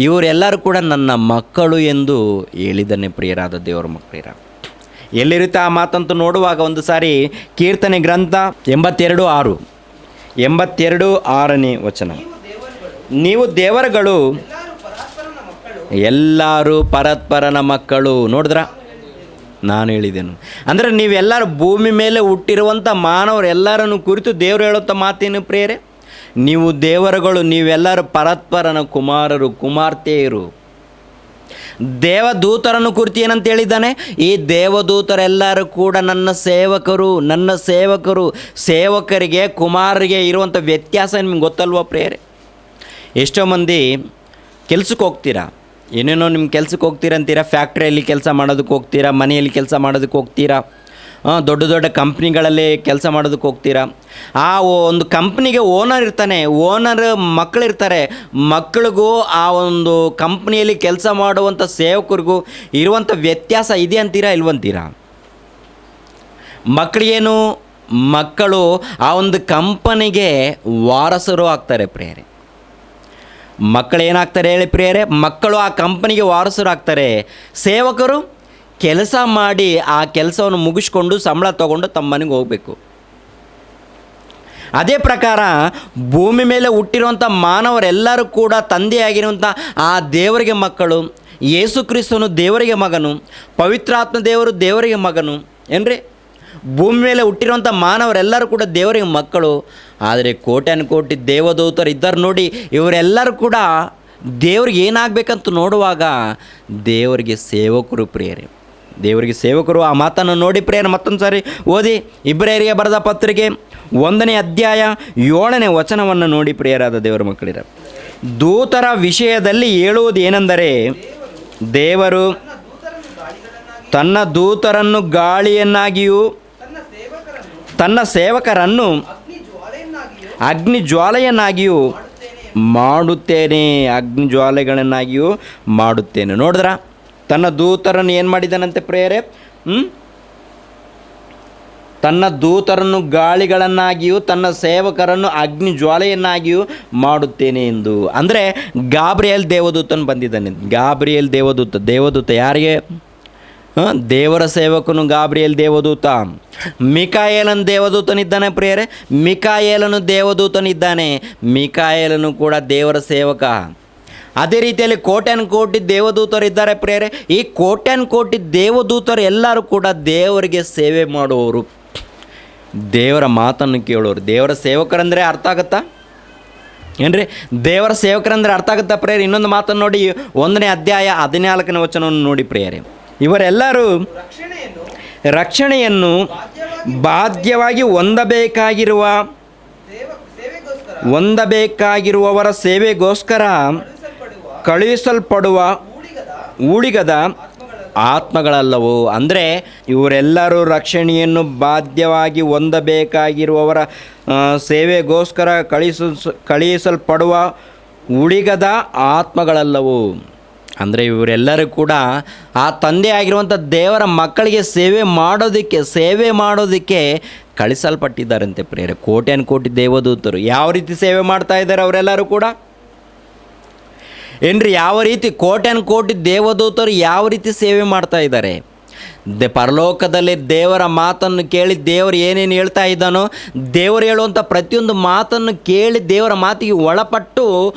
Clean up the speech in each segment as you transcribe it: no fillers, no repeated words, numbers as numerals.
ಇವರೆಲ್ಲರೂ ಕೂಡ ನನ್ನ ಮಕ್ಕಳು ಎಂದು ಹೇಳಿದ್ದಾನೆ ಪ್ರಿಯರಾದ ದೇವರ ಮಕ್ಕಳಿರ. ಎಲ್ಲಿರುತ್ತೆ ಆ ಮಾತಂತೂ ನೋಡುವಾಗ ಒಂದು ಸಾರಿ ಕೀರ್ತನೆ ಗ್ರಂಥ 82:6ನೇ ವಚನ, ನೀವು ದೇವರುಗಳು ಎಲ್ಲರೂ ಪರಸ್ಪರನ ಮಕ್ಕಳು. ನೋಡಿದ್ರ, ನಾನು ಹೇಳಿದೆನು ಅಂದರೆ ನೀವೆಲ್ಲರೂ ಭೂಮಿ ಮೇಲೆ ಹುಟ್ಟಿರುವಂಥ ಮಾನವರೆಲ್ಲರನ್ನು ಕುರಿತು ದೇವರು ಹೇಳುವಂಥ ಮಾತೇನು ಪ್ರಿಯರೇ? ನೀವು ದೇವರುಗಳು, ನೀವೆಲ್ಲರೂ ಪರಸ್ಪರನ ಕುಮಾರರು ಕುಮಾರ್ತೆಯರು. ದೇವದೂತರನ್ನು ಕುರಿತು ಏನಂತ ಹೇಳಿದ್ದಾನೆ? ಈ ದೇವದೂತರೆಲ್ಲರೂ ಕೂಡ ನನ್ನ ಸೇವಕರು. ಸೇವಕರಿಗೆ ಕುಮಾರರಿಗೆ ಇರುವಂಥ ವ್ಯತ್ಯಾಸ ನಿಮ್ಗೆ ಗೊತ್ತಲ್ವ ಪ್ರಿಯರೇ? ಎಷ್ಟೋ ಮಂದಿ ಕೆಲ್ಸಕ್ಕೆ ಹೋಗ್ತೀರಾ, ಏನೇನೋ ನಿಮ್ಮ ಕೆಲ್ಸಕ್ಕೆ ಹೋಗ್ತೀರಂತೀರಾ, ಫ್ಯಾಕ್ಟ್ರಿಯಲ್ಲಿ ಕೆಲಸ ಮಾಡೋದಕ್ಕೆ ಹೋಗ್ತೀರಾ, ಮನೆಯಲ್ಲಿ ಕೆಲಸ ಮಾಡೋದಕ್ಕೆ ಹೋಗ್ತೀರಾ, ದೊಡ್ಡ ದೊಡ್ಡ ಕಂಪ್ನಿಗಳಲ್ಲಿ ಕೆಲಸ ಮಾಡೋದಕ್ಕೆ ಹೋಗ್ತೀರಾ. ಆ ಒಂದು ಕಂಪ್ನಿಗೆ ಓನರ್ ಇರ್ತಾನೆ, ಓನರ್ ಮಕ್ಕಳಿರ್ತಾರೆ. ಮಕ್ಕಳಿಗೂ ಆ ಒಂದು ಕಂಪ್ನಿಯಲ್ಲಿ ಕೆಲಸ ಮಾಡುವಂಥ ಸೇವಕರಿಗೂ ಇರುವಂಥ ವ್ಯತ್ಯಾಸ ಇದೆ ಅಂತೀರಾ ಇಲ್ವಂತೀರಾ? ಮಕ್ಕಳು ಆ ಒಂದು ಕಂಪನಿಗೆ ವಾರಸರು ಆಗ್ತಾರೆ ಪ್ರಿಯರೇ. ಮಕ್ಕಳು ಏನಾಗ್ತಾರೆ ಹೇಳಿ ಪ್ರಿಯರೇ? ಮಕ್ಕಳು ಆ ಕಂಪನಿಗೆ ವಾರಸರು ಆಗ್ತಾರೆ. ಸೇವಕರು ಕೆಲಸ ಮಾಡಿ ಆ ಕೆಲಸವನ್ನು ಮುಗಿಸ್ಕೊಂಡು ಸಂಬಳ ತಗೊಂಡು ತಮ್ಮ ಮನೆಗೆ ಹೋಗಬೇಕು. ಅದೇ ಪ್ರಕಾರ ಭೂಮಿ ಮೇಲೆ ಹುಟ್ಟಿರುವಂಥ ಮಾನವರೆಲ್ಲರೂ ಕೂಡ ತಂದೆಯಾಗಿರುವಂಥ ಆ ದೇವರಿಗೆ ಮಕ್ಕಳು. ಯೇಸು ಕ್ರಿಸ್ತನು ದೇವರಿಗೆ ಮಗನು, ಪವಿತ್ರಾತ್ಮ ದೇವರು ದೇವರಿಗೆ ಮಗನು ಏನ್ರಿ? ಭೂಮಿ ಮೇಲೆ ಹುಟ್ಟಿರುವಂಥ ಮಾನವರೆಲ್ಲರೂ ಕೂಡ ದೇವರಿಗೆ ಮಕ್ಕಳು. ಆದರೆ ಕೋಟ್ಯಾನುಕೋಟಿ ದೇವದೂತರು ಇದ್ದಾರೆ ನೋಡಿ, ಇವರೆಲ್ಲರೂ ಕೂಡ ದೇವ್ರಿಗೆ ಏನಾಗಬೇಕಂತ ನೋಡುವಾಗ ದೇವರಿಗೆ ಸೇವಕರು ಪ್ರಿಯರೇ, ದೇವರಿಗೆ ಸೇವಕರು. ಆ ಮಾತನ್ನು ನೋಡಿ ಪ್ರಿಯರೇ ಮತ್ತೊಂದು ಸಾರಿ ಓದಿ. ಇಬ್ರಿಯರಿಗೆ ಬರೆದ ಪತ್ರಿಕೆ 1ನೇ ಅಧ್ಯಾಯ 7ನೇ ವಚನವನ್ನು ನೋಡಿ ಪ್ರಿಯರಾದ ದೇವರ ಮಕ್ಕಳಿರ. ದೂತರ ವಿಷಯದಲ್ಲಿ ಹೇಳುವುದು ಏನೆಂದರೆ, ದೇವರು ತನ್ನ ದೂತರನ್ನು ಗಾಳಿಯನ್ನಾಗಿಯೂ ತನ್ನ ಸೇವಕರನ್ನು ಅಗ್ನಿ ಜ್ವಾಲೆಯನ್ನಾಗಿಯೂ ಮಾಡುತ್ತೇನೆ, ಅಗ್ನಿ ಜ್ವಾಲೆಗಳನ್ನಾಗಿಯೂ ಮಾಡುತ್ತೇನೆ. ನೋಡಿದ್ರ, ತನ್ನ ದೂತರನ್ನು ಏನು ಮಾಡಿದ್ದಾನಂತೆ ಪ್ರಿಯರೇ? ತನ್ನ ದೂತರನ್ನು ಗಾಳಿಗಳನ್ನಾಗಿಯೂ ತನ್ನ ಸೇವಕರನ್ನು ಅಗ್ನಿ ಜ್ವಾಲೆಯನ್ನಾಗಿಯೂ ಮಾಡುತ್ತೇನೆ ಎಂದು. ಅಂದರೆ ಗಾಬ್ರಿಯೇಲ್ ದೇವದೂತನು ಬಂದಿದ್ದಾನೆ. ಗಾಬ್ರಿಯೇಲ್ ದೇವದೂತ ಯಾರಿಗೆ? ದೇವರ ಸೇವಕನು ಗಾಬ್ರಿಯೇಲ್ ದೇವದೂತ. ಮಿಕಾಯೇಲನು ದೇವದೂತನಿದ್ದಾನೆ ಪ್ರಿಯರೇ, ಮಿಕಾಯೇಲನು ದೇವದೂತನಿದ್ದಾನೆ. ಮಿಕಾಯೇಲನು ಕೂಡ ದೇವರ ಸೇವಕ. ಅದೇ ರೀತಿಯಲ್ಲಿ ಕೋಟ್ಯಾನುಕೋಟಿ ದೇವದೂತರಿದ್ದಾರೆ ಪ್ರಿಯರೇ. ಈ ಕೋಟ್ಯಾನುಕೋಟಿ ದೇವದೂತರು ಎಲ್ಲರೂ ಕೂಡ ದೇವರಿಗೆ ಸೇವೆ ಮಾಡುವವರು, ದೇವರ ಮಾತನ್ನು ಕೇಳೋರು. ದೇವರ ಸೇವಕರಂದರೆ ಅರ್ಥ ಆಗುತ್ತಾ ಏನ್ರಿ? ದೇವರ ಸೇವಕರಂದರೆ ಅರ್ಥ ಆಗುತ್ತಾ ಪ್ರಿಯರೇ? ಇನ್ನೊಂದು ಮಾತನ್ನು ನೋಡಿ, 1ನೇ ಅಧ್ಯಾಯ 14ನೇ ವಚನವನ್ನು ನೋಡಿ ಪ್ರಿಯರೇ. ಇವರೆಲ್ಲರೂ ರಕ್ಷಣೆಯನ್ನು ಬಾಧ್ಯವಾಗಿ ಹೊಂದಬೇಕಾಗಿರುವವರ ಸೇವೆಗೋಸ್ಕರ ಕಳುಹಿಸಲ್ಪಡುವ ಊಳಿಗದ ಆತ್ಮಗಳಲ್ಲವು. ಅಂದರೆ ಇವರೆಲ್ಲರೂ ರಕ್ಷಣೆಯನ್ನು ಬಾಧ್ಯವಾಗಿ ಹೊಂದಬೇಕಾಗಿರುವವರ ಸೇವೆಗೋಸ್ಕರ ಕಳುಹಿಸಲ್ಪಡುವ ಉಳಿಗದ ಆತ್ಮಗಳಲ್ಲವು. ಅಂದರೆ ಇವರೆಲ್ಲರೂ ಕೂಡ ಆ ತಂದೆ ಆಗಿರುವಂಥ ದೇವರ ಮಕ್ಕಳಿಗೆ ಸೇವೆ ಮಾಡೋದಕ್ಕೆ ಕಳಿಸಲ್ಪಟ್ಟಿದ್ದಾರಂತೆ ಪ್ರಿಯರೇ. ಕೋಟ್ಯಾನುಕೋಟಿ ದೇವದೂತರು ಯಾವ ರೀತಿ ಸೇವೆ ಮಾಡ್ತಾ ಇದ್ದಾರೆ ಅವರೆಲ್ಲರೂ ಕೂಡ ಏನ್ರಿ? ಯಾವ ರೀತಿ ಕೋಟ್ಯಾನುಕೋಟಿ ದೇವದೂತರು ಯಾವ ರೀತಿ ಸೇವೆ ಮಾಡ್ತಾ ಇದ್ದಾರೆ? ಪರಲೋಕದಲ್ಲಿ ದೇವರ ಮಾತನ್ನು ಕೇಳಿ ದೇವರು ಏನೇನು ಹೇಳ್ತಾ ಇದ್ದಾನೋ, ದೇವರು ಹೇಳುವಂಥ ಪ್ರತಿಯೊಂದು ಮಾತನ್ನು ಕೇಳಿ ದೇವರ ಮಾತಿಗೆ ಒಳಪಟ್ಟು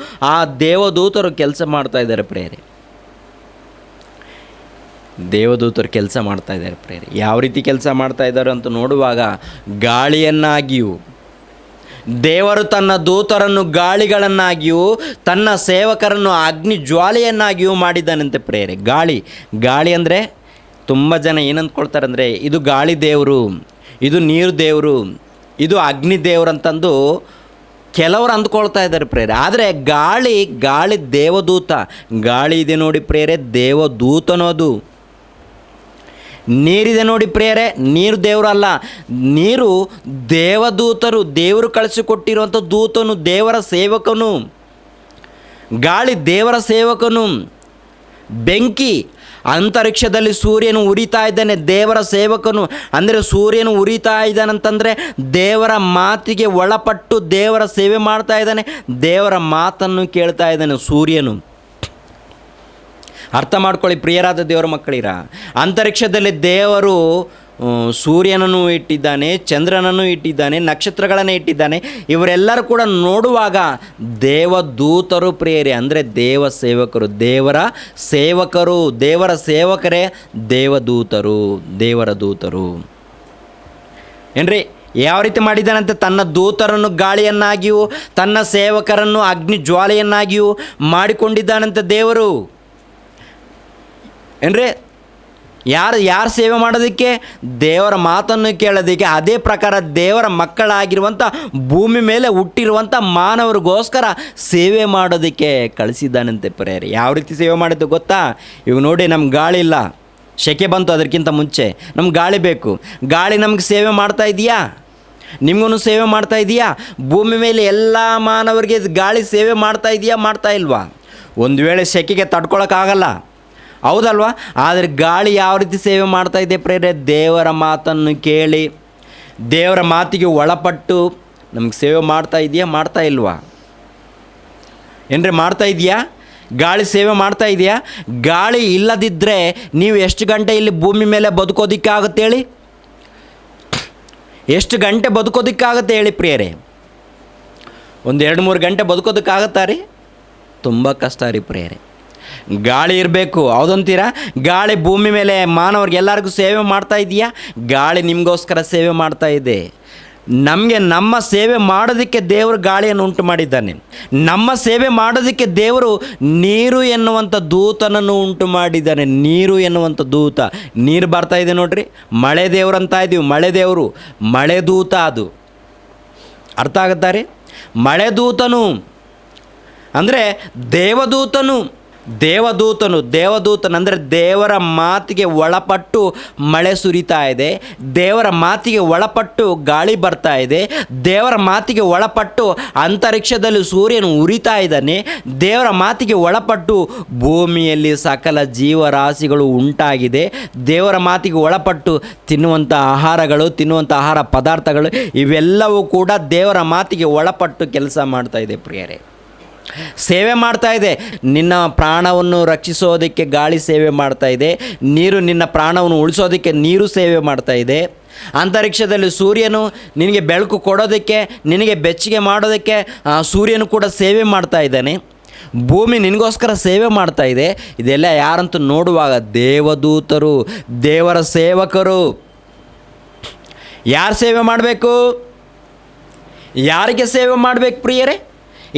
ಆ ದೇವದೂತರು ಕೆಲಸ ಮಾಡ್ತಾ ಇದ್ದಾರೆ ಪ್ರಿಯರೇ. ದೇವದೂತರು ಕೆಲಸ ಮಾಡ್ತಾ ಇದ್ದಾರೆ ಪ್ರಿಯರೇ. ಯಾವ ರೀತಿ ಕೆಲಸ ಮಾಡ್ತಾ ಇದ್ದಾರೆ ಅಂತ ನೋಡುವಾಗ, ಗಾಳಿಯನ್ನಾಗಿಯೂ ದೇವರು ತನ್ನ ದೂತರನ್ನು ಗಾಳಿಗಳನ್ನಾಗಿಯೂ ತನ್ನ ಸೇವಕರನ್ನು ಅಗ್ನಿ ಜ್ವಾಲೆಯನ್ನಾಗಿಯೂ ಮಾಡಿದ್ದಾನಂತೆ ಪ್ರಿಯರೇ. ಗಾಳಿ ಅಂದರೆ ತುಂಬ ಜನ ಏನಂದ್ಕೊಳ್ತಾರೆ ಅಂದರೆ, ಇದು ಗಾಳಿ ದೇವರು, ಇದು ನೀರು ದೇವರು, ಇದು ಅಗ್ನಿ ದೇವರು ಅಂತಂದು ಕೆಲವರು ಅಂದ್ಕೊಳ್ತಾ ಇದ್ದಾರೆ ಪ್ರಿಯರೇ. ಆದರೆ ಗಾಳಿ ದೇವದೂತ. ಗಾಳಿ ಇದೆ ನೋಡಿ ಪ್ರಿಯರೇ, ದೇವದೂತನೋದು. ನೀರಿದೆ ನೋಡಿ ಪ್ರಿಯರೇ, ನೀರು ದೇವರು ಅಲ್ಲ, ನೀರು ದೇವದೂತರು. ದೇವರು ಕಳಿಸಿಕೊಟ್ಟಿರುವಂಥ ದೂತನು, ದೇವರ ಸೇವಕನು. ಗಾಳಿ ದೇವರ ಸೇವಕನು. ಬೆಂಕಿ, ಅಂತರಿಕ್ಷದಲ್ಲಿ ಸೂರ್ಯನು ಉರಿತಾ ಇದ್ದಾನೆ, ದೇವರ ಸೇವಕನು. ಅಂದರೆ ಸೂರ್ಯನು ಉರಿತಾ ಇದ್ದಾನಂತಂದರೆ ದೇವರ ಮಾತಿಗೆ ಒಳಪಟ್ಟು ದೇವರ ಸೇವೆ ಮಾಡ್ತಾ ಇದ್ದಾನೆ, ದೇವರ ಮಾತನ್ನು ಕೇಳ್ತಾ ಇದ್ದಾನೆ ಸೂರ್ಯನು. ಅರ್ಥ ಮಾಡ್ಕೊಳ್ಳಿ ಪ್ರಿಯರಾದ ದೇವರ ಮಕ್ಕಳಿರ. ಅಂತರಿಕ್ಷದಲ್ಲಿ ದೇವರು ಸೂರ್ಯನನ್ನು ಇಟ್ಟಿದ್ದಾನೆ, ಚಂದ್ರನನ್ನು ಇಟ್ಟಿದ್ದಾನೆ, ನಕ್ಷತ್ರಗಳನ್ನು ಇಟ್ಟಿದ್ದಾನೆ. ಇವರೆಲ್ಲರೂ ಕೂಡ ನೋಡುವಾಗ ದೇವದೂತರು ಪ್ರಿಯರೇ, ಅಂದರೆ ದೇವ ಸೇವಕರು, ದೇವರ ಸೇವಕರೇ ದೇವದೂತರು, ದೇವರ ದೂತರು. ಏನ್ರಿ ಯಾವ ರೀತಿ ಮಾಡಿದ್ದಾನಂತೆ? ತನ್ನ ದೂತರನ್ನು ಗಾಳಿಯನ್ನಾಗಿಯೂ ತನ್ನ ಸೇವಕರನ್ನು ಅಗ್ನಿ ಜ್ವಾಲೆಯನ್ನಾಗಿಯೂ ಮಾಡಿಕೊಂಡಿದ್ದಾನಂತೆ ದೇವರು. ಏನ್ರಿ ಯಾರು ಸೇವೆ ಮಾಡೋದಕ್ಕೆ? ದೇವರ ಮಾತನ್ನು ಕೇಳೋದಕ್ಕೆ. ಅದೇ ಪ್ರಕಾರ ದೇವರ ಮಕ್ಕಳಾಗಿರುವಂಥ ಭೂಮಿ ಮೇಲೆ ಹುಟ್ಟಿರುವಂಥ ಮಾನವರಿಗೋಸ್ಕರ ಸೇವೆ ಮಾಡೋದಕ್ಕೆ ಕಳಿಸಿದ್ದಾನಂತೆ ಪ್ರೇಯರ್. ಯಾವ ರೀತಿ ಸೇವೆ ಮಾಡಿದ್ದು ಗೊತ್ತಾ? ಇವಾಗ ನೋಡಿ, ನಮ್ಗೆ ಗಾಳಿ ಇಲ್ಲ, ಸೆಕೆ ಬಂತು, ಅದಕ್ಕಿಂತ ಮುಂಚೆ ನಮ್ಗೆ ಗಾಳಿ ಬೇಕು. ಗಾಳಿ ನಮ್ಗೆ ಸೇವೆ ಮಾಡ್ತಾ ಇದೆಯಾ? ನಿಮಗೂ ಸೇವೆ ಮಾಡ್ತಾ ಇದೆಯಾ? ಭೂಮಿ ಮೇಲೆ ಎಲ್ಲ ಮಾನವರಿಗೆ ಗಾಳಿ ಸೇವೆ ಮಾಡ್ತಾ ಇದೆಯಾ, ಮಾಡ್ತಾ ಇಲ್ವಾ? ಒಂದು ವೇಳೆ ಸೆಕೆಗೆ ತಡ್ಕೊಳಕ್ಕಾಗಲ್ಲ, ಹೌದಲ್ವಾ? ಆದರೆ ಗಾಳಿ ಯಾವ ರೀತಿ ಸೇವೆ ಮಾಡ್ತಾ ಇದೆ ಪ್ರೇರೆ? ದೇವರ ಮಾತನ್ನು ಕೇಳಿ ದೇವರ ಮಾತಿಗೆ ಒಳಪಟ್ಟು ನಮಗೆ ಸೇವೆ ಮಾಡ್ತಾ ಇದೆಯಾ, ಮಾಡ್ತಾ ಇಲ್ವಾ? ಏನ್ರಿ ಮಾಡ್ತಾ ಇದೆಯಾ? ಗಾಳಿ ಸೇವೆ ಮಾಡ್ತಾ ಇದೆಯಾ? ಗಾಳಿ ಇಲ್ಲದಿದ್ದರೆ ನೀವು ಎಷ್ಟು ಗಂಟೆ ಇಲ್ಲಿ ಭೂಮಿ ಮೇಲೆ ಬದುಕೋದಕ್ಕಾಗುತ್ತೆ ಹೇಳಿ? ಎಷ್ಟು ಗಂಟೆ ಬದುಕೋದಕ್ಕಾಗುತ್ತೆ ಹೇಳಿ ಪ್ರಿಯರೇ? ಒಂದು 2-3 ಗಂಟೆ ಬದುಕೋದಕ್ಕಾಗತ್ತಾ ರೀ? ತುಂಬ ಕಷ್ಟ ರೀ ಪ್ರಿಯರೇ. ಗಾಳಿ ಇರಬೇಕು, ಹೌದಂತೀರಾ? ಗಾಳಿ ಭೂಮಿ ಮೇಲೆ ಮಾನವರಿಗೆ ಎಲ್ಲರಿಗೂ ಸೇವೆ ಮಾಡ್ತಾ ಇದೆಯಾ? ಗಾಳಿ ನಿಮಗೋಸ್ಕರ ಸೇವೆ ಮಾಡ್ತಾ ಇದೆ. ನಮಗೆ ನಮ್ಮ ಸೇವೆ ಮಾಡೋದಕ್ಕೆ ದೇವರು ಗಾಳಿಯನ್ನು ಉಂಟು ಮಾಡಿದ್ದಾನೆ. ನಮ್ಮ ಸೇವೆ ಮಾಡೋದಕ್ಕೆ ದೇವರು ನೀರು ಎನ್ನುವಂಥ ದೂತನನ್ನು ಉಂಟು ಮಾಡಿದ್ದಾನೆ. ನೀರು ಎನ್ನುವಂಥ ದೂತ, ನೀರು ಬರ್ತಾ ಇದೆ ನೋಡ್ರಿ, ಮಳೆ ದೇವರು ಅಂತ ಇದ್ದೀವಿ. ಮಳೆ ದೇವರು, ಮಳೆ ದೂತ, ಅದು ಅರ್ಥ ಆಗುತ್ತಾ ರೀ? ಮಳೆ ದೂತನು ಅಂದರೆ ದೇವದೂತನು ಅಂದರೆ ದೇವರ ಮಾತಿಗೆ ಒಳಪಟ್ಟು ಮಳೆ ಸುರಿತಾ ಇದೆ, ದೇವರ ಮಾತಿಗೆ ಒಳಪಟ್ಟು ಗಾಳಿ ಬರ್ತಾ ಇದೆ, ದೇವರ ಮಾತಿಗೆ ಒಳಪಟ್ಟು ಅಂತರಿಕ್ಷದಲ್ಲಿ ಸೂರ್ಯನು ಉರಿತಾ ಇದ್ದಾನೆ, ದೇವರ ಮಾತಿಗೆ ಒಳಪಟ್ಟು ಭೂಮಿಯಲ್ಲಿ ಸಕಲ ಜೀವರಾಶಿಗಳು ಉಂಟಾಗಿದೆ, ದೇವರ ಮಾತಿಗೆ ಒಳಪಟ್ಟು ತಿನ್ನುವಂಥ ಆಹಾರ ಪದಾರ್ಥಗಳು ಇವೆಲ್ಲವೂ ಕೂಡ ದೇವರ ಮಾತಿಗೆ ಒಳಪಟ್ಟು ಕೆಲಸ ಮಾಡ್ತಾ ಇದೆ ಪ್ರಿಯರೇ. ಸೇವೆ ಮಾಡ್ತಾ ಇದೆ. ನಿನ್ನ ಪ್ರಾಣವನ್ನು ರಕ್ಷಿಸೋದಕ್ಕೆ ಗಾಳಿ ಸೇವೆ ಮಾಡ್ತಾ ಇದೆ. ನೀರು ನಿನ್ನ ಪ್ರಾಣವನ್ನು ಉಳಿಸೋದಕ್ಕೆ ನೀರು ಸೇವೆ ಮಾಡ್ತಾ ಇದೆ. ಅಂತರಿಕ್ಷದಲ್ಲಿ ಸೂರ್ಯನು ನಿನಗೆ ಬೆಳಕು ಕೊಡೋದಕ್ಕೆ, ನಿನಗೆ ಬೆಚ್ಚಗೆ ಮಾಡೋದಕ್ಕೆ ಸೂರ್ಯನು ಕೂಡ ಸೇವೆ ಮಾಡ್ತಾ ಇದ್ದಾನೆ. ಭೂಮಿ ನಿನಗೋಸ್ಕರ ಸೇವೆ ಮಾಡ್ತಾ ಇದೆ. ಇದೆಲ್ಲ ಯಾರಂತೂ ನೋಡುವಾಗ ದೇವದೂತರು, ದೇವರ ಸೇವಕರು. ಯಾರು ಸೇವೆ ಮಾಡಬೇಕು? ಯಾರಿಗೆ ಸೇವೆ ಮಾಡಬೇಕು ಪ್ರಿಯರೇ?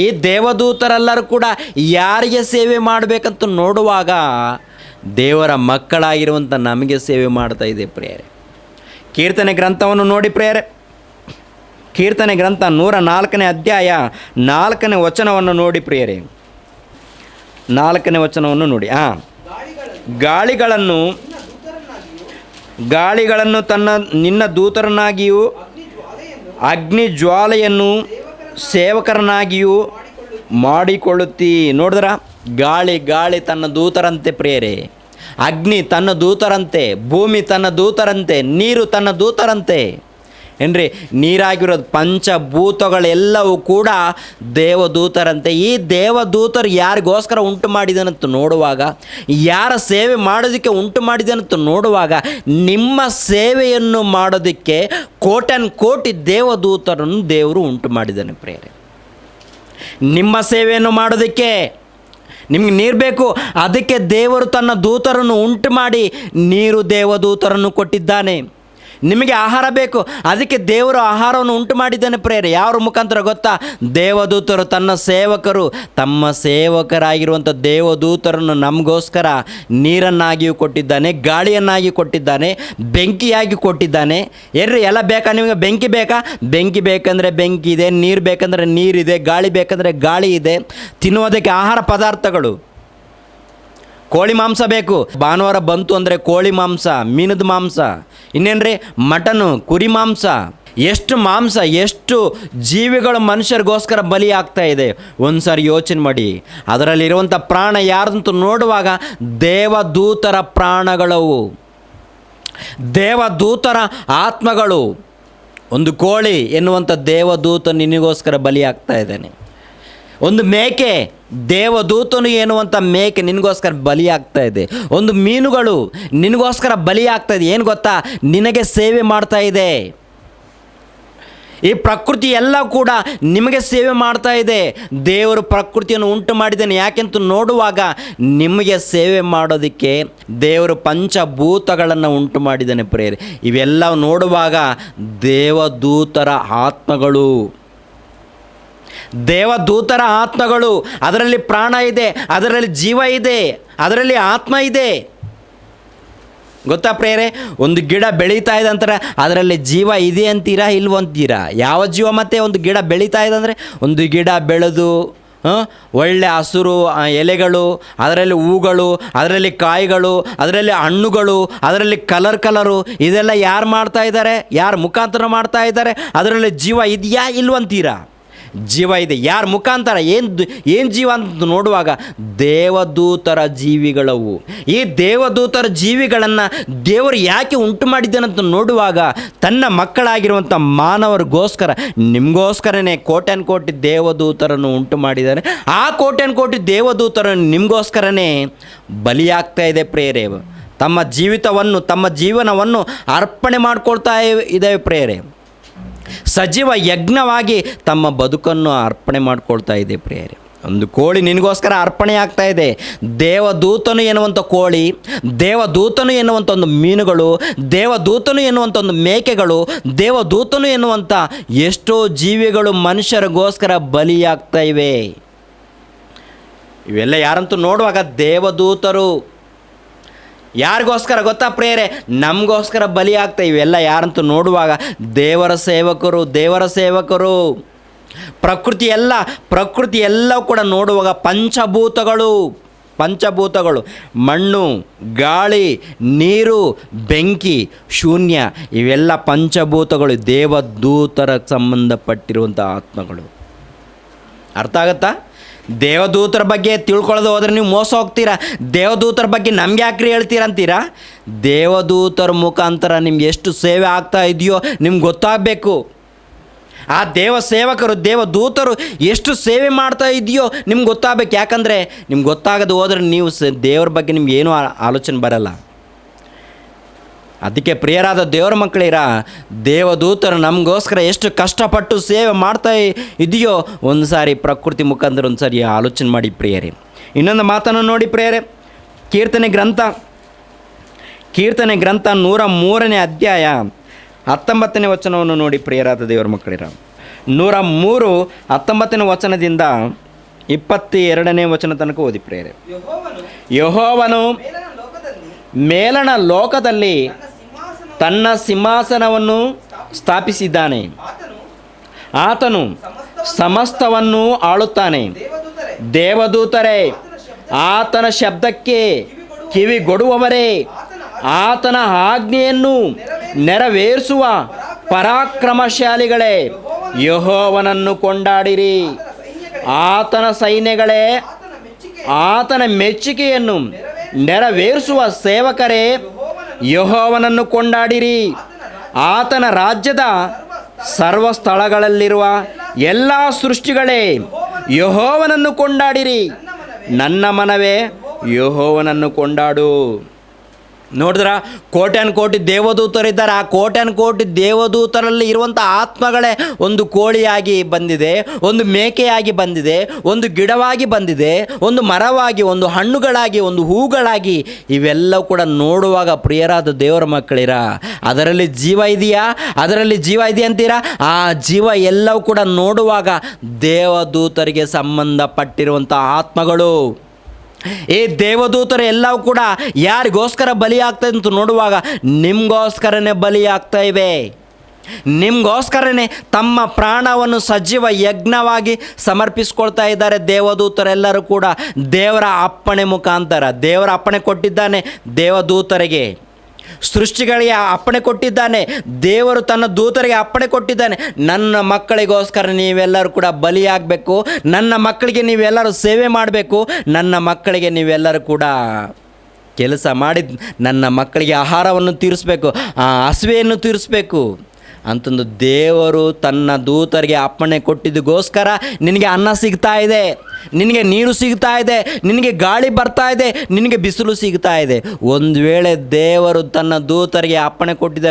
ಈ ದೇವದೂತರೆಲ್ಲರೂ ಕೂಡ ಯಾರಿಗೆ ಸೇವೆ ಮಾಡಬೇಕಂತ ನೋಡುವಾಗ ದೇವರ ಮಕ್ಕಳಾಗಿರುವಂಥ ನಮಗೆ ಸೇವೆ ಮಾಡ್ತಾ ಇದೆ ಪ್ರಿಯರೇ. ಕೀರ್ತನೆ ಗ್ರಂಥವನ್ನು ನೋಡಿ ಪ್ರಿಯರೇ. ಕೀರ್ತನೆ ಗ್ರಂಥ 104ನೇ ಅಧ್ಯಾಯ 4ನೇ ವಚನವನ್ನು ನೋಡಿ ಪ್ರಿಯರೇ. 4ನೇ ವಚನವನ್ನು ನೋಡಿ. ಗಾಳಿಗಳನ್ನು ನಿನ್ನ ದೂತರನ್ನಾಗಿಯೂ ಅಗ್ನಿ ಜ್ವಾಲೆಯನ್ನು ಸೇವಕರನ್ನಾಗಿಯೂ ಮಾಡಿಕೊಳ್ಳುತ್ತೀ. ನೋಡಿದ್ರ, ಗಾಳಿ ತನ್ನ ದೂತರಂತೆ ಪ್ರಿಯರೇ, ಅಗ್ನಿ ತನ್ನ ದೂತರಂತೆ, ಭೂಮಿ ತನ್ನ ದೂತರಂತೆ, ನೀರು ತನ್ನ ದೂತರಂತೆ. ಏನ್ರಿ, ನೀರಾಗಿರೋದು ಪಂಚಭೂತಗಳೆಲ್ಲವೂ ಕೂಡ ದೇವದೂತರಂತೆ. ಈ ದೇವದೂತರು ಯಾರಿಗೋಸ್ಕರ ಉಂಟು ಮಾಡಿದನಂತ ನೋಡುವಾಗ, ಯಾರ ಸೇವೆ ಮಾಡೋದಕ್ಕೆ ಉಂಟು ಮಾಡಿದನಂತ ನೋಡುವಾಗ, ನಿಮ್ಮ ಸೇವೆಯನ್ನು ಮಾಡೋದಕ್ಕೆ ಕೋಟಿ ದೇವದೂತರನ್ನು ದೇವರು ಉಂಟು ಮಾಡಿದ್ದಾನೆ ಪ್ರಿಯರೇ. ನಿಮ್ಮ ಸೇವೆಯನ್ನು ಮಾಡೋದಕ್ಕೆ ನಿಮ್ಗೆ ನೀರು ಬೇಕು, ಅದಕ್ಕೆ ದೇವರು ತನ್ನ ದೂತರನ್ನು ಉಂಟು ಮಾಡಿ ನೀರು ದೇವದೂತರನ್ನು ಕೊಟ್ಟಿದ್ದಾನೆ. ನಿಮಗೆ ಆಹಾರ ಬೇಕು, ಅದಕ್ಕೆ ದೇವರು ಆಹಾರವನ್ನು ಉಂಟು ಮಾಡಿದ್ದಾನೆ ಪ್ರೇರೆ. ಯಾರ ಮುಖಾಂತರ ಗೊತ್ತಾ? ದೇವದೂತರು ತನ್ನ ಸೇವಕರು, ತಮ್ಮ ಸೇವಕರಾಗಿರುವಂಥ ದೇವದೂತರನ್ನು ನಮಗೋಸ್ಕರ ನೀರನ್ನಾಗಿಯೂ ಕೊಟ್ಟಿದ್ದಾನೆ, ಗಾಳಿಯನ್ನಾಗಿ ಕೊಟ್ಟಿದ್ದಾನೆ, ಬೆಂಕಿಯಾಗಿ ಕೊಟ್ಟಿದ್ದಾನೆ. ಎಲ್ಲ ಬೇಕಾ ನಿಮಗೆ? ಬೆಂಕಿ ಬೇಕಾ? ಬೆಂಕಿ ಬೇಕಂದರೆ ಬೆಂಕಿ ಇದೆ, ನೀರು ಬೇಕಂದರೆ ನೀರಿದೆ, ಗಾಳಿ ಬೇಕಂದರೆ ಗಾಳಿ ಇದೆ. ತಿನ್ನುವುದಕ್ಕೆ ಆಹಾರ ಪದಾರ್ಥಗಳು. ಕೋಳಿ ಮಾಂಸ ಬೇಕು, ಭಾನುವಾರ ಬಂತು ಅಂದರೆ ಕೋಳಿ ಮಾಂಸ, ಮೀನದ ಮಾಂಸ, ಇನ್ನೇನ್ರಿ ಮಟನು, ಕುರಿ ಮಾಂಸ. ಎಷ್ಟು ಜೀವಿಗಳು ಮನುಷ್ಯರಿಗೋಸ್ಕರ ಬಲಿ ಆಗ್ತಾ ಇದೆ. ಒಂದು ಸಾರಿ ಯೋಚನೆ ಮಾಡಿ. ಅದರಲ್ಲಿರುವಂಥ ಪ್ರಾಣ ಯಾರ್ದಂತೂ ನೋಡುವಾಗ ದೇವದೂತರ ಪ್ರಾಣಗಳವು, ದೇವದೂತರ ಆತ್ಮಗಳು. ಒಂದು ಕೋಳಿ ಎನ್ನುವಂಥ ದೇವದೂತ ನಿನಗೋಸ್ಕರ ಬಲಿ ಆಗ್ತಾ ಇದ್ದಾನೆ. ಒಂದು ಮೇಕೆ ದೇವದೂತನು ಎನ್ನುವಂಥ ಮೇಕೆ ನಿನಗೋಸ್ಕರ ಬಲಿಯಾಗ್ತಾ ಇದೆ. ಒಂದು ಮೀನುಗಳು ನಿನಗೋಸ್ಕರ ಬಲಿಯಾಗ್ತಾ ಇದೆ. ಏನು ಗೊತ್ತಾ? ನಿನಗೆ ಸೇವೆ ಮಾಡ್ತಾ ಇದೆ. ಈ ಪ್ರಕೃತಿ ಎಲ್ಲ ಕೂಡ ನಿಮಗೆ ಸೇವೆ ಮಾಡ್ತಾ ಇದೆ. ದೇವರು ಪ್ರಕೃತಿಯನ್ನು ಉಂಟು ಮಾಡಿದ್ದಾನೆ ಯಾಕೆಂತ ನೋಡುವಾಗ ನಿಮಗೆ ಸೇವೆ ಮಾಡೋದಕ್ಕೆ ದೇವರು ಪಂಚಭೂತಗಳನ್ನು ಉಂಟು ಮಾಡಿದ್ದಾನೆ ಪ್ರೇರೆ. ಇವೆಲ್ಲ ನೋಡುವಾಗ ದೇವದೂತರ ಆತ್ಮಗಳು, ದೇವದೂತರ ಆತ್ಮಗಳು. ಅದರಲ್ಲಿ ಪ್ರಾಣ ಇದೆ, ಅದರಲ್ಲಿ ಜೀವ ಇದೆ, ಅದರಲ್ಲಿ ಆತ್ಮ ಇದೆ. ಗೊತ್ತಾ ಪ್ರೇರೆ? ಒಂದು ಗಿಡ ಬೆಳೀತಾ ಇದೆ ಅಂತಾರೆ, ಅದರಲ್ಲಿ ಜೀವ ಇದೆ ಅಂತೀರಾ ಇಲ್ವಂತೀರಾ? ಯಾವ ಜೀವ? ಮತ್ತೆ ಒಂದು ಗಿಡ ಬೆಳೀತಾ ಇದೆ ಅಂದರೆ ಒಂದು ಗಿಡ ಬೆಳೆದು ಒಳ್ಳೆ ಹಸಿರು ಎಲೆಗಳು, ಅದರಲ್ಲಿ ಹೂಗಳು, ಅದರಲ್ಲಿ ಕಾಯಿಗಳು, ಅದರಲ್ಲಿ ಹಣ್ಣುಗಳು, ಅದರಲ್ಲಿ ಕಲರು, ಇದೆಲ್ಲ ಯಾರು ಮಾಡ್ತಾ ಇದ್ದಾರೆ? ಯಾರು ಮುಖಾಂತರ ಮಾಡ್ತಾ ಇದ್ದಾರೆ? ಅದರಲ್ಲಿ ಜೀವ ಇದೆಯಾ ಇಲ್ವಂತೀರಾ? ಜೀವ ಇದೆ. ಯಾರ ಮುಖಾಂತರ? ಏನು ಜೀವ ಅಂತ ನೋಡುವಾಗ ದೇವದೂತರ ಜೀವಿಗಳವು. ಈ ದೇವದೂತರ ಜೀವಿಗಳನ್ನು ದೇವರು ಯಾಕೆ ಉಂಟು ಮಾಡಿದ್ದಾನಂತ ನೋಡುವಾಗ ತನ್ನ ಮಕ್ಕಳಾಗಿರುವಂಥ ಮಾನವರಿಗೋಸ್ಕರ, ನಿಮಗೋಸ್ಕರನೇ ಕೋಟ್ಯಾನ್ ಕೋಟಿ ದೇವದೂತರನ್ನು ಉಂಟು ಮಾಡಿದ್ದಾನೆ. ಆ ಕೋಟ್ಯಾನ್ ಕೋಟಿ ದೇವದೂತರನ್ನು ನಿಮಗೋಸ್ಕರನೇ ಬಲಿಯಾಗ್ತಾ ಇದೆ ಪ್ರೇರೆ. ತಮ್ಮ ಜೀವನವನ್ನು ಅರ್ಪಣೆ ಮಾಡ್ಕೊಳ್ತಾ ಇದ್ದಾವೆ ಪ್ರೇರೆ. ಸಜೀವ ಯಜ್ಞವಾಗಿ ತಮ್ಮ ಬದುಕನ್ನು ಅರ್ಪಣೆ ಮಾಡ್ಕೊಳ್ತಾ ಇದೆ ಪ್ರೇರೆ. ಒಂದು ಕೋಳಿ ನಿನಗೋಸ್ಕರ ಅರ್ಪಣೆ ಆಗ್ತಾ ಇದೆ. ದೇವದೂತನು ಎನ್ನುವಂಥ ಕೋಳಿ, ದೇವದೂತನು ಎನ್ನುವಂಥ ಒಂದು ಮೀನುಗಳು, ದೇವದೂತನು ಎನ್ನುವಂಥ ಒಂದು ಮೇಕೆಗಳು, ದೇವದೂತನು ಎನ್ನುವಂಥ ಎಷ್ಟೋ ಜೀವಿಗಳು ಮನುಷ್ಯರಿಗೋಸ್ಕರ ಬಲಿಯಾಗ್ತಾ ಇವೆ. ಇವೆಲ್ಲ ಯಾರಂತೂ ನೋಡುವಾಗ ದೇವದೂತರು. ಯಾರಿಗೋಸ್ಕರ ಗೊತ್ತಾ ಪ್ರೇರೆ? ನಮಗೋಸ್ಕರ ಬಲಿ ಆಗ್ತಾ. ಇವೆಲ್ಲ ಯಾರಂತೂ ನೋಡುವಾಗ ದೇವರ ಸೇವಕರು. ಪ್ರಕೃತಿ ಎಲ್ಲ ಕೂಡ ನೋಡುವಾಗ ಪಂಚಭೂತಗಳು, ಮಣ್ಣು, ಗಾಳಿ, ನೀರು, ಬೆಂಕಿ, ಶೂನ್ಯ, ಇವೆಲ್ಲ ಪಂಚಭೂತಗಳು ದೇವದೂತರ ಸಂಬಂಧಪಟ್ಟಿರುವಂಥ ಆತ್ಮಗಳು. ಅರ್ಥ ಆಗುತ್ತಾ? ದೇವದೂತರ ಬಗ್ಗೆ ತಿಳ್ಕೊಳ್ಳೋದು ಹೋದರೆ ನೀವು ಮೋಸ ಹೋಗ್ತೀರಾ. ದೇವದೂತರ ಬಗ್ಗೆ ನಮ್ಗೆ ಯಾಕ್ರಿ ಹೇಳ್ತೀರಂತೀರಾ? ದೇವದೂತರ ಮುಖಾಂತರ ನಿಮ್ಗೆ ಎಷ್ಟು ಸೇವೆ ಆಗ್ತಾ ಇದೆಯೋ ನಿಮ್ಗೆ ಗೊತ್ತಾಗಬೇಕು. ಆ ದೇವದೂತರು ಎಷ್ಟು ಸೇವೆ ಮಾಡ್ತಾ ಇದೆಯೋ ನಿಮ್ಗೆ ಗೊತ್ತಾಗಬೇಕು. ಯಾಕಂದರೆ ನಿಮ್ಗೆ ಗೊತ್ತಾಗದು ಹೋದರೆ ನೀವು ದೇವರ ಬಗ್ಗೆ ನಿಮ್ಗೆ ಏನೂ ಆಲೋಚನೆ ಬರಲ್ಲ. ಅದಕ್ಕೆ ಪ್ರಿಯರಾದ ದೇವರ ಮಕ್ಕಳಿರ, ದೇವದೂತರು ನಮಗೋಸ್ಕರ ಎಷ್ಟು ಕಷ್ಟಪಟ್ಟು ಸೇವೆ ಮಾಡ್ತಾ ಇದೆಯೋ ಒಂದು ಸಾರಿ ಪ್ರಕೃತಿ ಮುಖಾಂತರ ಒಂದು ಸಾರಿ ಆಲೋಚನೆ ಮಾಡಿ ಪ್ರಿಯರೇ. ಇನ್ನೊಂದು ಮಾತನ್ನು ನೋಡಿ ಪ್ರಿಯರೇ, ಕೀರ್ತನೆ ಗ್ರಂಥ 103ನೇ ಅಧ್ಯಾಯ 19ನೇ ವಚನವನ್ನು ನೋಡಿ ಪ್ರಿಯರಾದ ದೇವರ ಮಕ್ಕಳಿರ. 103 19ನೇ ವಚನದಿಂದ 22ನೇ ವಚನ ತನಕ ಓದಿ ಪ್ರಿಯರೇ. ಯೆಹೋವನು ಮೇಲಣ ಲೋಕದಲ್ಲಿ ತನ್ನ ಸಿಂಹಾಸನವನ್ನು ಸ್ಥಾಪಿಸಿದ್ದಾನೆ. ಆತನು ಸಮಸ್ತವನ್ನು ಆಳುತ್ತಾನೆ. ದೇವದೂತರೇ, ಆತನ ಶಬ್ದಕ್ಕೆ ಕಿವಿಗೊಡುವವರೇ, ಆತನ ಆಜ್ಞೆಯನ್ನು ನೆರವೇರಿಸುವ ಪರಾಕ್ರಮಶಾಲಿಗಳೇ, ಯೆಹೋವನನ್ನು ಕೊಂಡಾಡಿರಿ. ಆತನ ಸೈನ್ಯಗಳೇ, ಆತನ ಮೆಚ್ಚುಗೆಯನ್ನು ನೆರವೇರಿಸುವ ಸೇವಕರೇ, ಯೆಹೋವನನ್ನು ಕೊಂಡಾಡಿರಿ. ಆತನ ರಾಜ್ಯದ ಸರ್ವ ಸ್ಥಳಗಳಲ್ಲಿರುವ ಎಲ್ಲ ಸೃಷ್ಟಿಗಳೇ, ಯೆಹೋವನನ್ನು ಕೊಂಡಾಡಿರಿ. ನನ್ನ ಮನವೇ, ಯೆಹೋವನನ್ನು ಕೊಂಡಾಡು. ನೋಡಿದ್ರ, ಕೋಟ್ಯಾನ್ ಕೋಟಿ ದೇವದೂತರಿದ್ದಾರೆ. ಆ ಕೋಟ್ಯಾನ್ ಕೋಟಿ ದೇವದೂತರಲ್ಲಿ ಇರುವಂಥ ಆತ್ಮಗಳೇ ಒಂದು ಕೋಳಿಯಾಗಿ ಬಂದಿದೆ, ಒಂದು ಮೇಕೆಯಾಗಿ ಬಂದಿದೆ, ಒಂದು ಗಿಡವಾಗಿ ಬಂದಿದೆ, ಒಂದು ಮರವಾಗಿ, ಒಂದು ಹಣ್ಣುಗಳಾಗಿ, ಒಂದು ಹೂಗಳಾಗಿ. ಇವೆಲ್ಲವೂ ಕೂಡ ನೋಡುವಾಗ ಪ್ರಿಯರಾದ ದೇವರ ಮಕ್ಕಳಿರ, ಅದರಲ್ಲಿ ಜೀವ ಇದೆಯಾ ಅಂತೀರಾ? ಆ ಜೀವ ಎಲ್ಲವೂ ಕೂಡ ನೋಡುವಾಗ ದೇವದೂತರಿಗೆ ಸಂಬಂಧಪಟ್ಟಿರುವಂಥ ಆತ್ಮಗಳು. ಈ ದೇವದೂತರು ಎಲ್ಲವೂ ಕೂಡ ಯಾರಿಗೋಸ್ಕರ ಬಲಿ ಆಗ್ತದೆ ಅಂತ ನೋಡುವಾಗ ನಿಮಗೋಸ್ಕರನೇ ಬಲಿ ಆಗ್ತಾ ಇವೆ. ನಿಮಗೋಸ್ಕರನೇ ತಮ್ಮ ಪ್ರಾಣವನ್ನು ಸಜೀವ ಯಜ್ಞವಾಗಿ ಸಮರ್ಪಿಸ್ಕೊಳ್ತಾ ಇದ್ದಾರೆ ದೇವದೂತರೆಲ್ಲರೂ ಕೂಡ. ದೇವರ ಅಪ್ಪಣೆ ಮುಖಾಂತರ, ದೇವರ ಅಪ್ಪಣೆ ಕೊಟ್ಟಿದ್ದಾನೆ ದೇವದೂತರಿಗೆ, ಸೃಷ್ಟಿಗಳಿಗೆ ಅಪ್ಪಣೆ ಕೊಟ್ಟಿದ್ದಾನೆ. ದೇವರು ತನ್ನ ದೂತರಿಗೆ ಅಪ್ಪಣೆ ಕೊಟ್ಟಿದ್ದಾನೆ, ನನ್ನ ಮಕ್ಕಳಿಗೋಸ್ಕರ ನೀವೆಲ್ಲರೂ ಕೂಡ ಬಲಿಯಾಗಬೇಕು, ನನ್ನ ಮಕ್ಕಳಿಗೆ ನೀವೆಲ್ಲರೂ ಸೇವೆ ಮಾಡಬೇಕು, ನನ್ನ ಮಕ್ಕಳಿಗೆ ನೀವೆಲ್ಲರೂ ಕೂಡ ಕೆಲಸ ಮಾಡಿ ನನ್ನ ಮಕ್ಕಳಿಗೆ ಆಹಾರವನ್ನು ತೀರಿಸಬೇಕು, ಹಸಿವೆಯನ್ನು ತೀರಿಸಬೇಕು. ಅಂತಂದು ದೇವರು ತನ್ನ ದೂತರಿಗೆ ಅಪ್ಪಣೆ ಕೊಟ್ಟಿದ್ದಕ್ಕೋಸ್ಕರ ನಿನಗೆ ಅನ್ನ ಸಿಗ್ತಾ ಇದೆ, ನಿನಗೆ ನೀರು ಸಿಗ್ತಾ ಇದೆ, ನಿನಗೆ ಗಾಳಿ ಬರ್ತಾ ಇದೆ, ನಿನಗೆ ಬಿಸಿಲು ಸಿಗ್ತಾ ಇದೆ. ಒಂದು ವೇಳೆ ದೇವರು ತನ್ನ ದೂತರಿಗೆ ಅಪ್ಪಣೆ ಕೊಟ್ಟಿದ್ದ,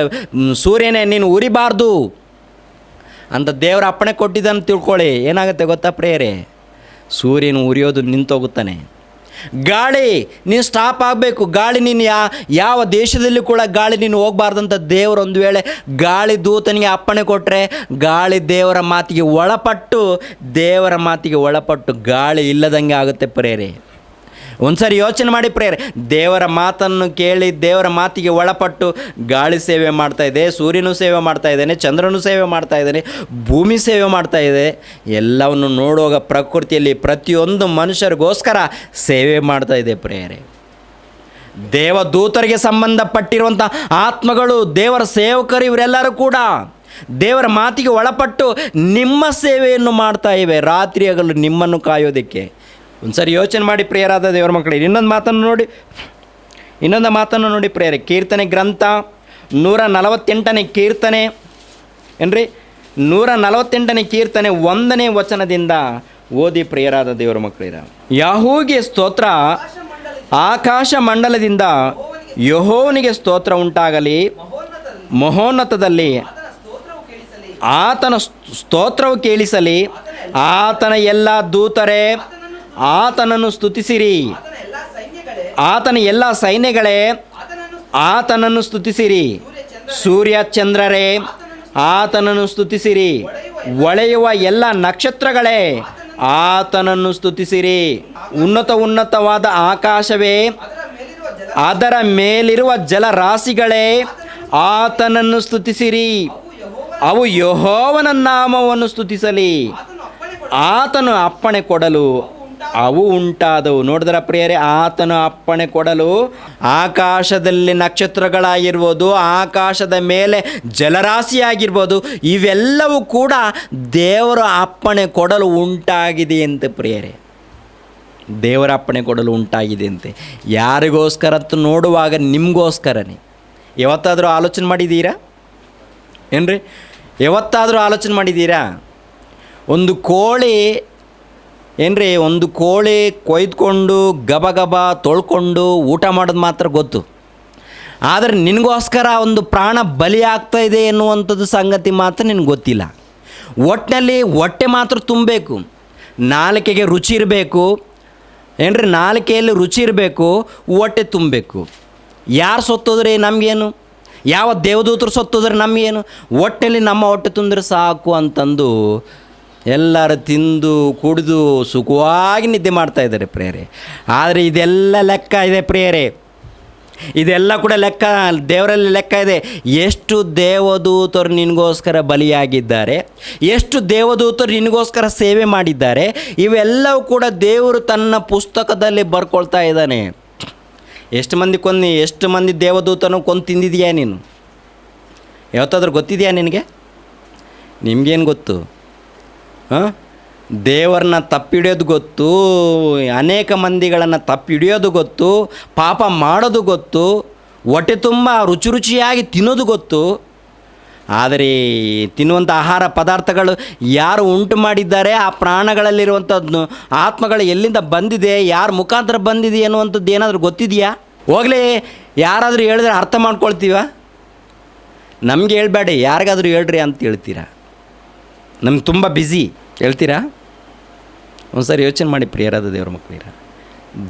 ಸೂರ್ಯನೇ ನೀನು ಉರಿಬಾರ್ದು ಅಂತ ದೇವರ ಅಪ್ಪಣೆ ಕೊಟ್ಟಿದ್ದನ್ನು ತಿಳ್ಕೊಳ್ಳಿ, ಏನಾಗುತ್ತೆ ಗೊತ್ತಾ ಪ್ರೇಯರೇ? ಸೂರ್ಯನು ಉರಿಯೋದು ನಿಂತೋಗುತ್ತಾನೆ. ಗಾಳಿ ನೀನು ಸ್ಟಾಪ್ ಆಗಬೇಕು. ಗಾಳಿ ನೀನು ಯಾವ ದೇಶದಲ್ಲಿ ಕೂಡ ಗಾಳಿ ನೀನು ಹೋಗಬಾರ್ದಂತ ದೇವರು ಒಂದು ವೇಳೆ ಗಾಳಿ ದೂತನಿಗೆ ಅಪ್ಪಣೆ ಕೊಟ್ಟರೆ, ಗಾಳಿ ದೇವರ ಮಾತಿಗೆ ಒಳಪಟ್ಟು ಗಾಳಿ ಇಲ್ಲದಂಗೆ ಆಗುತ್ತೆ ಪ್ರೇರೆ. ಒಂದು ಸಾರಿ ಯೋಚನೆ ಮಾಡಿ ಪ್ರೇರೆ, ದೇವರ ಮಾತನ್ನು ಕೇಳಿ ದೇವರ ಮಾತಿಗೆ ಒಳಪಟ್ಟು ಗಾಳಿ ಸೇವೆ ಮಾಡ್ತಾ ಇದೆ, ಸೂರ್ಯನೂ ಸೇವೆ ಮಾಡ್ತಾ ಇದ್ದಾನೆ, ಚಂದ್ರನೂ ಸೇವೆ ಮಾಡ್ತಾ ಇದ್ದಾನೆ, ಭೂಮಿ ಸೇವೆ ಮಾಡ್ತಾ ಇದೆ. ಎಲ್ಲವನ್ನು ನೋಡುವಾಗ ಪ್ರಕೃತಿಯಲ್ಲಿ ಪ್ರತಿಯೊಂದು ಮನುಷ್ಯರಿಗೋಸ್ಕರ ಸೇವೆ ಮಾಡ್ತಾ ಇದೆ ಪ್ರೇರೆ. ದೇವದೂತರಿಗೆ ಸಂಬಂಧಪಟ್ಟಿರುವಂಥ ಆತ್ಮಗಳು, ದೇವರ ಸೇವಕರು, ಇವರೆಲ್ಲರೂ ಕೂಡ ದೇವರ ಮಾತಿಗೆ ಒಳಪಟ್ಟು ನಿಮ್ಮ ಸೇವೆಯನ್ನು ಮಾಡ್ತಾ ಇವೆ, ರಾತ್ರಿ ಹಗಲು ನಿಮ್ಮನ್ನು ಕಾಯೋದಕ್ಕೆ. ಒಂದು ಸರಿ ಯೋಚನೆ ಮಾಡಿ ಪ್ರಿಯರಾದ ದೇವರ ಮಕ್ಕಳಿಗೆ. ಇನ್ನೊಂದು ಮಾತನ್ನು ನೋಡಿ ಪ್ರಿಯರೇ, ಕೀರ್ತನೆ ಗ್ರಂಥ 148ನೇ ಕೀರ್ತನೆ ಏನ್ರಿ, 148ನೇ ಕೀರ್ತನೆ 1ನೇ ವಚನದಿಂದ ಓದಿ ಪ್ರಿಯರಾದ ದೇವರ ಮಕ್ಕಳಿರ. ಯಾಹೂಗೆ ಸ್ತೋತ್ರ, ಆಕಾಶ ಮಂಡಲದಿಂದ ಯೆಹೋವನಿಗೆ ಸ್ತೋತ್ರ ಉಂಟಾಗಲಿ, ಮಹೋನ್ನತದಲ್ಲಿ ಆತನ ಸ್ತೋತ್ರವು ಕೇಳಿಸಲಿ. ಆತನ ಎಲ್ಲ ದೂತರೇ ಆತನನ್ನು ಸ್ತುತಿಸಿರಿ, ಆತನ ಎಲ್ಲ ಸೈನ್ಯಗಳೇ ಆತನನ್ನು ಸ್ತುತಿಸಿರಿ. ಸೂರ್ಯ ಚಂದ್ರರೇ ಆತನನ್ನು ಸ್ತುತಿಸಿರಿ, ಹೊಳೆಯುವ ಎಲ್ಲ ನಕ್ಷತ್ರಗಳೇ ಆತನನ್ನು ಸ್ತುತಿಸಿರಿ. ಉನ್ನತವಾದ ಆಕಾಶವೇ, ಅದರ ಮೇಲಿರುವ ಜಲರಾಶಿಗಳೇ ಆತನನ್ನು ಸ್ತುತಿಸಿರಿ. ಅವು ಯೆಹೋವನ ನಾಮವನ್ನು ಸ್ತುತಿಸಲಿ. ಆತನು ಅಪ್ಪಣೆ ಕೊಡಲು ಅವು ಉಂಟಾದವು. ನೋಡಿದ್ರ ಪ್ರಿಯರೇ, ಆತನು ಅಪ್ಪಣೆ ಕೊಡಲು ಆಕಾಶದಲ್ಲಿ ನಕ್ಷತ್ರಗಳಾಗಿರ್ಬೋದು, ಆಕಾಶದ ಮೇಲೆ ಜಲರಾಶಿಯಾಗಿರ್ಬೋದು, ಇವೆಲ್ಲವೂ ಕೂಡ ದೇವರ ಅಪ್ಪಣೆ ಕೊಡಲು ಉಂಟಾಗಿದೆ ಅಂತೆ ಪ್ರಿಯರೇ. ದೇವರ ಅಪ್ಪಣೆ ಕೊಡಲು ಉಂಟಾಗಿದೆ ಅಂತೆ. ಯಾರಿಗೋಸ್ಕರ ಅಂತ ನೋಡುವಾಗ ನಿಮಗೋಸ್ಕರನೇ. ಯಾವತ್ತಾದರೂ ಆಲೋಚನೆ ಮಾಡಿದ್ದೀರಾ ಏನ್ರಿ? ಯಾವತ್ತಾದರೂ ಆಲೋಚನೆ ಮಾಡಿದ್ದೀರಾ? ಒಂದು ಕೋಳಿ ಏನ್ರಿ, ಒಂದು ಕೋಳಿ ಕೊಯ್ದುಕೊಂಡು ಗಬ ತೊಳ್ಕೊಂಡು ಊಟ ಮಾಡೋದು ಮಾತ್ರ ಗೊತ್ತು. ಆದರೆ ನಿನಗೋಸ್ಕರ ಒಂದು ಪ್ರಾಣ ಬಲಿ ಆಗ್ತಾ ಇದೆ ಎನ್ನುವಂಥದ್ದು ಸಂಗತಿ ಮಾತ್ರ ನಿನಗೆ ಗೊತ್ತಿಲ್ಲ. ಒಟ್ಟಿನಲ್ಲಿ ಹೊಟ್ಟೆ ಮಾತ್ರ ತುಂಬಬೇಕು, ನಾಲಿಕೆಗೆ ರುಚಿ ಇರಬೇಕು ಏನ್ರಿ, ನಾಲಿಕೆಯಲ್ಲಿ ರುಚಿ ಇರಬೇಕು, ಹೊಟ್ಟೆ ತುಂಬಬೇಕು. ಯಾರು ಸತ್ತೋದ್ರೆ ನಮಗೇನು, ಯಾವ ದೇವದೂತರು ಸತ್ತೋದ್ರೆ ನಮಗೇನು, ಹೊಟ್ಟೆಯಲ್ಲಿ ನಮ್ಮ ಹೊಟ್ಟೆ ತುಂಬಿದ್ರೆ ಸಾಕು ಅಂತಂದು ಎಲ್ಲರೂ ತಿಂದು ಕುಡಿದು ಸುಖವಾಗಿ ನಿದ್ದೆ ಮಾಡ್ತಾ ಇದ್ದಾರೆ ಪ್ರಿಯರೇ. ಆದರೆ ಇದೆಲ್ಲ ಲೆಕ್ಕ ಇದೆ ಪ್ರಿಯರೇ, ಇದೆಲ್ಲ ಕೂಡ ಲೆಕ್ಕ ದೇವರಲ್ಲಿ ಲೆಕ್ಕ ಇದೆ. ಎಷ್ಟು ದೇವದೂತರು ನಿನಗೋಸ್ಕರ ಬಲಿಯಾಗಿದ್ದಾರೆ, ಎಷ್ಟು ದೇವದೂತರು ನಿನಗೋಸ್ಕರ ಸೇವೆ ಮಾಡಿದ್ದಾರೆ, ಇವೆಲ್ಲವೂ ಕೂಡ ದೇವರು ತನ್ನ ಪುಸ್ತಕದಲ್ಲಿ ಬರ್ಕೊಳ್ತಾ ಇದ್ದಾನೆ. ಎಷ್ಟು ಮಂದಿ ದೇವದೂತನು ಕೊಂದು ತಿಂದಿದೆಯಾ ನೀನು? ಯಾವತ್ತಾದ್ರೂ ಗೊತ್ತಿದೆಯಾ ನಿನಗೆ? ನಿಮಗೇನು ಗೊತ್ತು? ದೇವರನ್ನ ತಪ್ಪಿಡಿಯೋದು ಗೊತ್ತು, ಅನೇಕ ಮಂದಿಗಳನ್ನು ತಪ್ಪಿಡಿಯೋದು ಗೊತ್ತು, ಪಾಪ ಮಾಡೋದು ಗೊತ್ತು, ಹೊಟ್ಟೆ ತುಂಬ ರುಚಿಯಾಗಿ ತಿನ್ನೋದು ಗೊತ್ತು. ಆದರೆ ತಿನ್ನುವಂಥ ಆಹಾರ ಪದಾರ್ಥಗಳು ಯಾರು ಉಂಟು ಮಾಡಿದ್ದಾರೆ, ಆ ಪ್ರಾಣಗಳಲ್ಲಿರುವಂಥದ್ದು ಆತ್ಮಗಳು ಎಲ್ಲಿಂದ ಬಂದಿದೆ, ಯಾರ ಮುಖಾಂತರ ಬಂದಿದೆ ಅನ್ನುವಂಥದ್ದು ಏನಾದರೂ ಗೊತ್ತಿದೆಯಾ? ಹೋಗಲಿ, ಯಾರಾದರೂ ಹೇಳಿದ್ರೆ ಅರ್ಥ ಮಾಡ್ಕೊಳ್ತೀವ? ನಮಗೆ ಹೇಳ್ಬೇಡಿ, ಯಾರಿಗಾದರೂ ಹೇಳ್ರಿ ಅಂತ ಹೇಳ್ತೀರಾ? ನಮ್ಗೆ ತುಂಬ ಬ್ಯುಸಿ ಹೇಳ್ತೀರಾ? ಒಂದು ಸಾರಿ ಯೋಚನೆ ಮಾಡಿ ಪ್ರಿಯರಾದ ದೇವರ ಮಕ್ಕಳಿರ.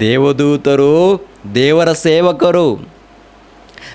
ದೇವದೂತರು, ದೇವರ ಸೇವಕರು